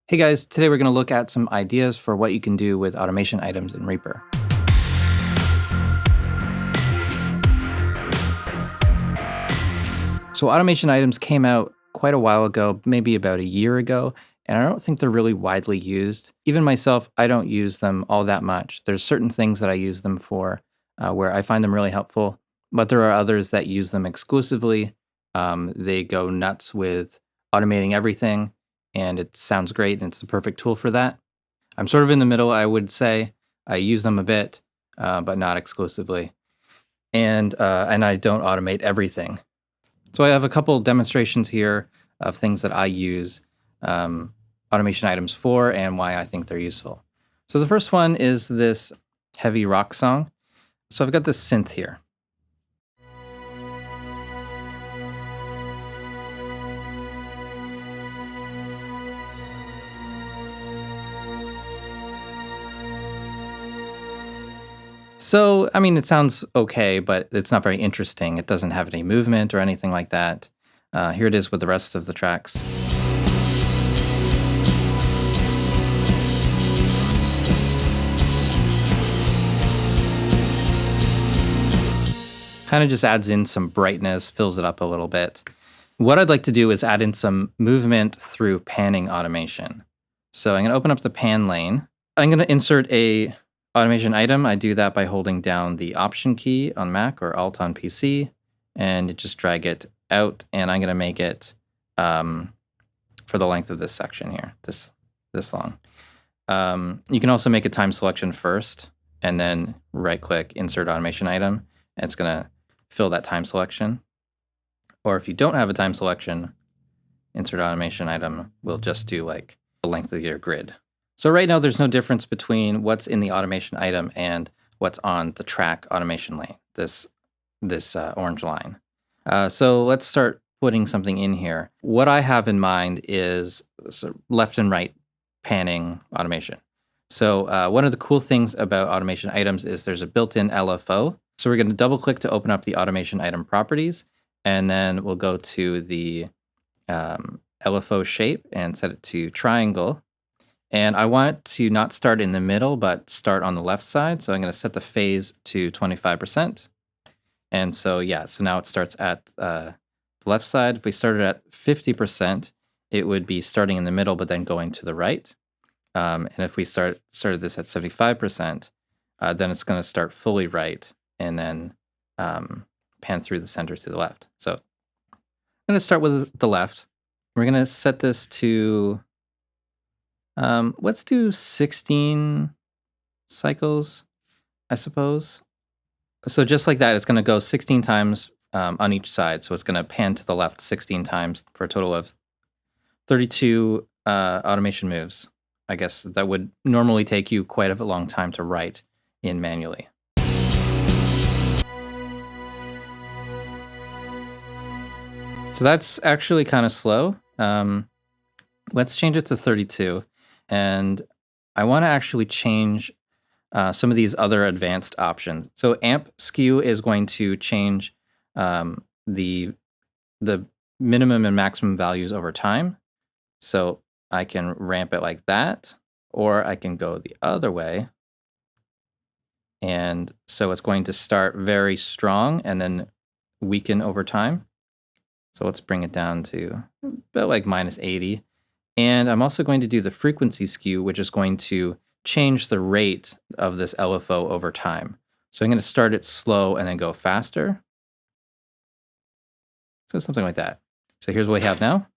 Hey guys, today we're going to look at some ideas for what you can do with automation items in Reaper. So automation items came out quite a while ago, maybe about a year ago, and I don't think they're really widely used. Even myself, I don't use them all that much. There's certain things that I use them for where I find them really helpful, but there are others that use them exclusively. They go nuts with automating everything, and it sounds great, and it's the perfect tool for that. I'm sort of in the middle, I would say. I use them a bit, but not exclusively. And I don't automate everything. So I have a couple demonstrations here of things that I use automation items for and why I think they're useful. So the first one is this heavy rock song. So I've got this synth here. So, I mean, it sounds okay, but it's not very interesting. It doesn't have any movement or anything like that. Here it is with the rest of the tracks. Kind of just adds in some brightness, fills it up a little bit. What I'd like to do is add in some movement through panning automation. So I'm going to open up the pan lane. I'm going to insert a automation item. I do that by holding down the Option key on Mac or Alt on PC, and just drag it out. And I'm going to make it for the length of this section here, this long. You can also make a time selection first, and then right-click Insert Automation Item, and it's going to fill that time selection. Or if you don't have a time selection, Insert Automation Item will just do like the length of your grid. So right now there's no difference between what's in the automation item and what's on the track automation lane, this orange line. So let's start putting something in here. What I have in mind is sort of left and right panning automation. So one of the cool things about automation items is there's a built-in LFO. So we're going to double click to open up the automation item properties, and then we'll go to the LFO shape and set it to triangle. And I want it to not start in the middle, but start on the left side. So I'm going to set the phase to 25%. And so, yeah, so now it starts at the left side. If we started at 50%, it would be starting in the middle, but then going to the right. And if we started this at 75%, then it's going to start fully right and then pan through the center to the left. So I'm going to start with the left. We're going to set this to, let's do 16 cycles, I suppose. So just like that, it's going to go 16 times on each side. So it's going to pan to the left 16 times for a total of 32 automation moves. I guess that would normally take you quite a long time to write in manually. So that's actually kind of slow. Let's change it to 32. And I want to actually change some of these other advanced options. So amp skew is going to change the minimum and maximum values over time. So I can ramp it like that, or I can go the other way. And so it's going to start very strong and then weaken over time. So let's bring it down to about like -80. And I'm also going to do the frequency skew, which is going to change the rate of this LFO over time. So I'm going to start it slow and then go faster. So something like that. So here's what we have now.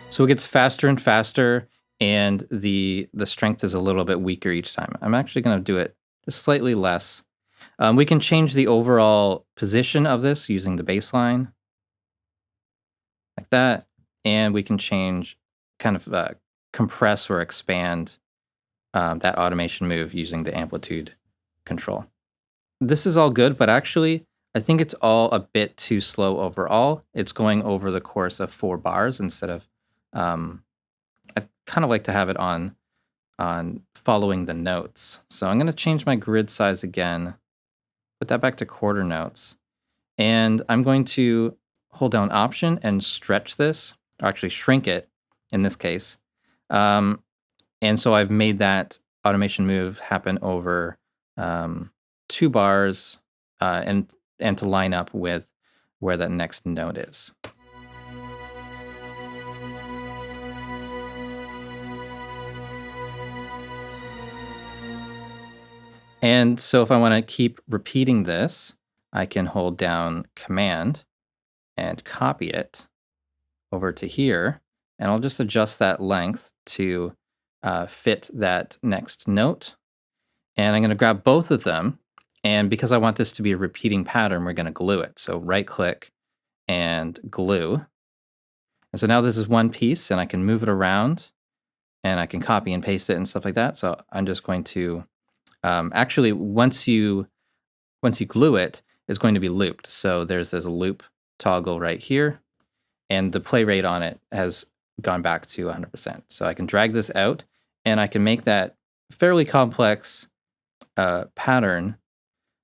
So it gets faster and faster, and the strength is a little bit weaker each time. I'm actually going to do it just slightly less. We can change the overall position of this using the baseline, like that, and we can change kind of compress or expand that automation move using the amplitude control. this is all good, but actually, I think it's all a bit too slow overall. It's going over the course of 4 bars instead of, um, I kind of like to have it on following the notes. So I'm going to change my grid size again, put that back to quarter notes, and I'm going to hold down Option and stretch this, or actually shrink it in this case. Um, and so I've made that automation move happen over um, 2 bars and to line up with where that next note is. And so if I want to keep repeating this, I can hold down Command and copy it over to here, and I'll just adjust that length to fit that next note. And I'm going to grab both of them, and because I want this to be a repeating pattern, we're going to glue it. So right click and glue. And so now this is one piece, and I can move it around, and I can copy and paste it and stuff like that. So I'm just going to actually once you glue it, it's going to be looped. So there's this loop toggle right here, and the play rate on it has gone back to 100%. So I can drag this out, and I can make that fairly complex pattern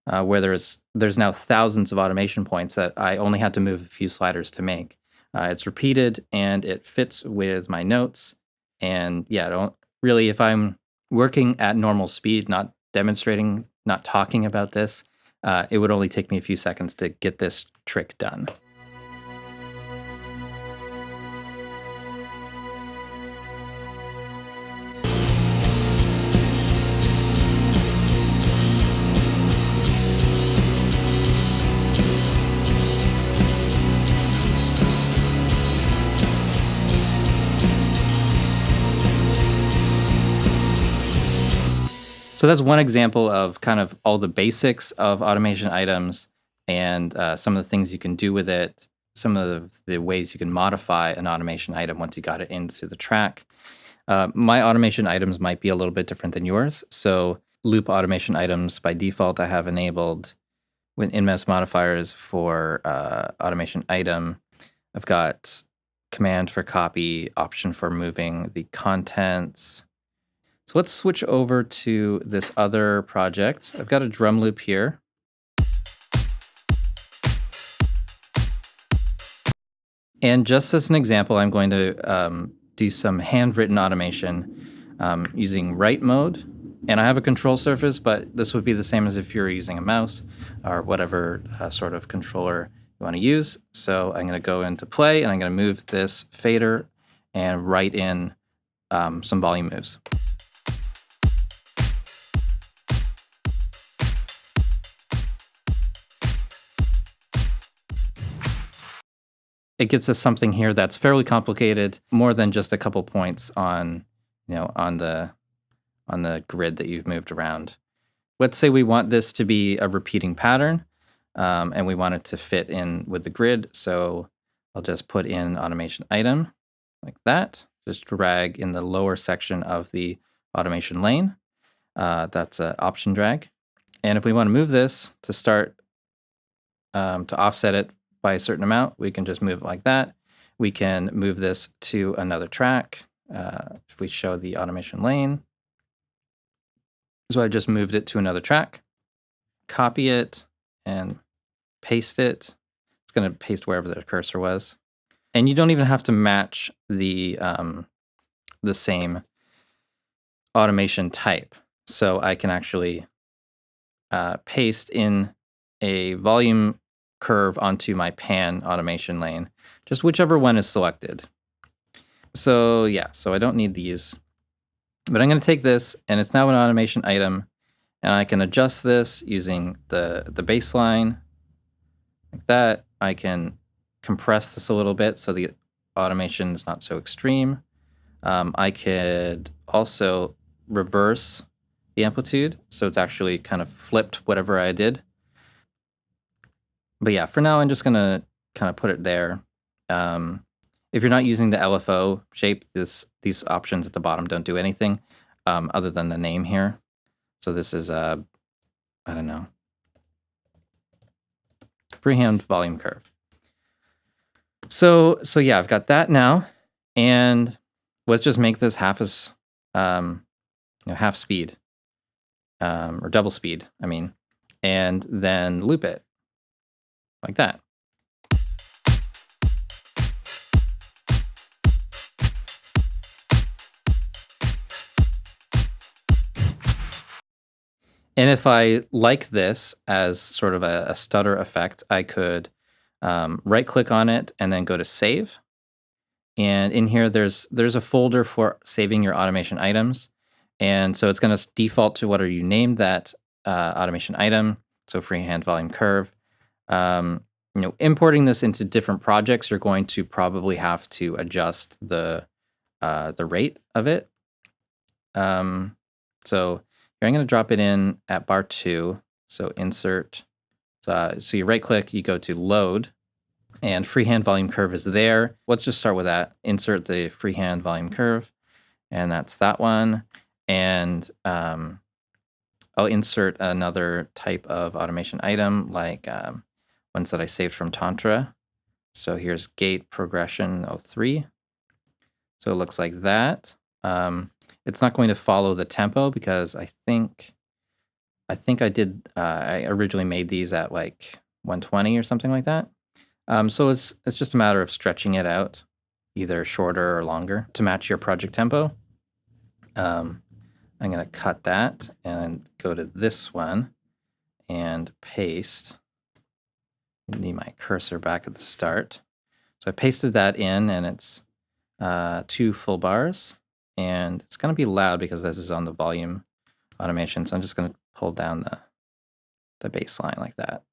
where there's now thousands of automation points that I only had to move a few sliders to make. It's repeated, and it fits with my notes. And yeah, don't really, if I'm working at normal speed, not demonstrating, not talking about this, it would only take me a few seconds to get this trick done. So that's one example of kind of all the basics of automation items and some of the things you can do with it, some of the ways you can modify an automation item once you got it into the track. My automation items might be a little bit different than yours. So loop automation items by default, I have enabled with in-mesh modifiers for automation item. I've got command for copy, option for moving the contents. So let's switch over to this other project. I've got a drum loop here. And just as an example, I'm going to do some handwritten automation using write mode. And I have a control surface, but this would be the same as if you're using a mouse or whatever sort of controller you want to use. So I'm going to go into play, and I'm going to move this fader and write in some volume moves. It gets us something here that's fairly complicated, more than just a couple points on, on the grid that you've moved around. Let's say we want this to be a repeating pattern, and we want it to fit in with the grid. So I'll just put in automation item like that. Just drag in the lower section of the automation lane. That's an option drag. And if we want to move this to start to offset it by a certain amount, we can just move it like that. We can move this to another track. If we show the automation lane. So I just moved it to another track, copy it, and paste it. It's going to paste wherever the cursor was. And you don't even have to match the same automation type. So I can actually paste in a volume curve onto my pan automation lane, just whichever one is selected. So yeah, so I don't need these, but I'm going to take this, and it's now an automation item, and I can adjust this using the baseline like that. I can compress this a little bit so the automation is not so extreme. I could also reverse the amplitude, so it's actually kind of flipped whatever I did. But yeah, for now, I'm just going to kind of put it there. If you're not using the LFO shape, these options at the bottom don't do anything other than the name here. So this is, I don't know, freehand volume curve. So yeah, I've got that now, and let's just make this half as half speed, or double speed, I mean, and then loop it like that. And if I like this as sort of a stutter effect, I could right click on it and then go to save. And in here, there's a folder for saving your automation items. And so it's going to default to whatever you named that automation item. So freehand volume curve. Importing this into different projects, you're going to probably have to adjust the rate of it. So here I'm going to drop it in at bar 2. So insert. So you right click, you go to load, and freehand volume curve is there. Let's just start with that. Insert the freehand volume curve, and that's that one. And I'll insert another type of automation item, like ones that I saved from Tantra. So here's gate progression 03. So it looks like that. It's not going to follow the tempo because I think I did. I originally made these at like 120 or something like that. So it's just a matter of stretching it out, either shorter or longer to match your project tempo. I'm going to cut that and go to this one and paste. Need my cursor back at the start. So I pasted that in, and it's 2 full bars, and it's going to be loud because this is on the volume automation. So I'm just going to pull down the bass line like that.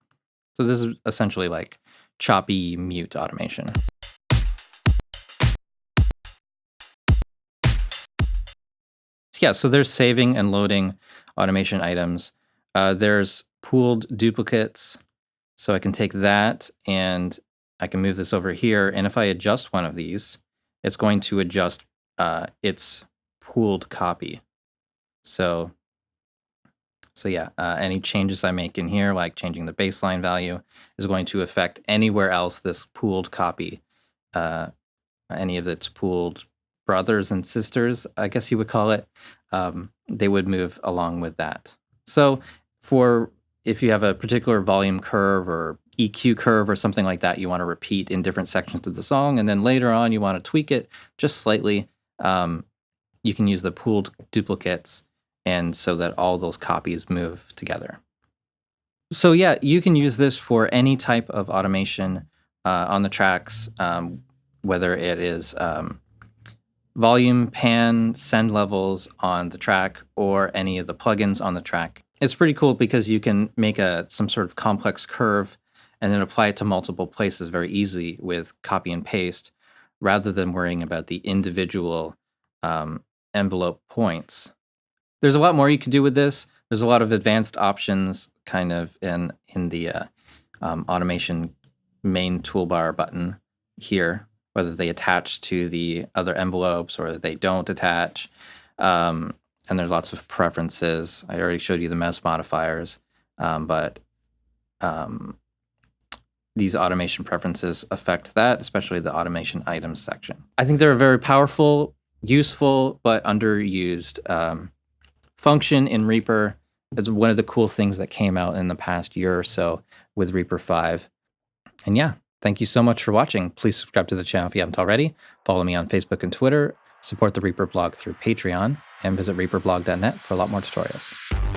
So this is essentially like choppy mute automation. Yeah, so there's saving and loading automation items. There's pooled duplicates. So I can take that and I can move this over here. And if I adjust one of these, it's going to adjust its pooled copy. So yeah, any changes I make in here, like changing the baseline value, is going to affect anywhere else this pooled copy, any of its pooled brothers and sisters, I guess you would call it, they would move along with that. So if you have a particular volume curve or EQ curve or something like that you want to repeat in different sections of the song, and then later on you want to tweak it just slightly, you can use the pooled duplicates, and so that all those copies move together. So yeah, you can use this for any type of automation on the tracks, whether it is volume, pan, send levels on the track, or any of the plugins on the track. It's pretty cool because you can make some sort of complex curve and then apply it to multiple places very easily with copy and paste, rather than worrying about the individual envelope points. There's a lot more you can do with this. There's a lot of advanced options kind of in the automation main toolbar button here, whether they attach to the other envelopes or they don't attach. And there's lots of preferences. I already showed you the MES modifiers, but these automation preferences affect that, especially the automation items section. I think they're a very powerful, useful, but underused function in Reaper. It's one of the cool things that came out in the past year or so with Reaper 5. And yeah, thank you so much for watching. Please subscribe to the channel if you haven't already. Follow me on Facebook and Twitter. Support the Reaper blog through Patreon, and visit reaperblog.net for a lot more tutorials.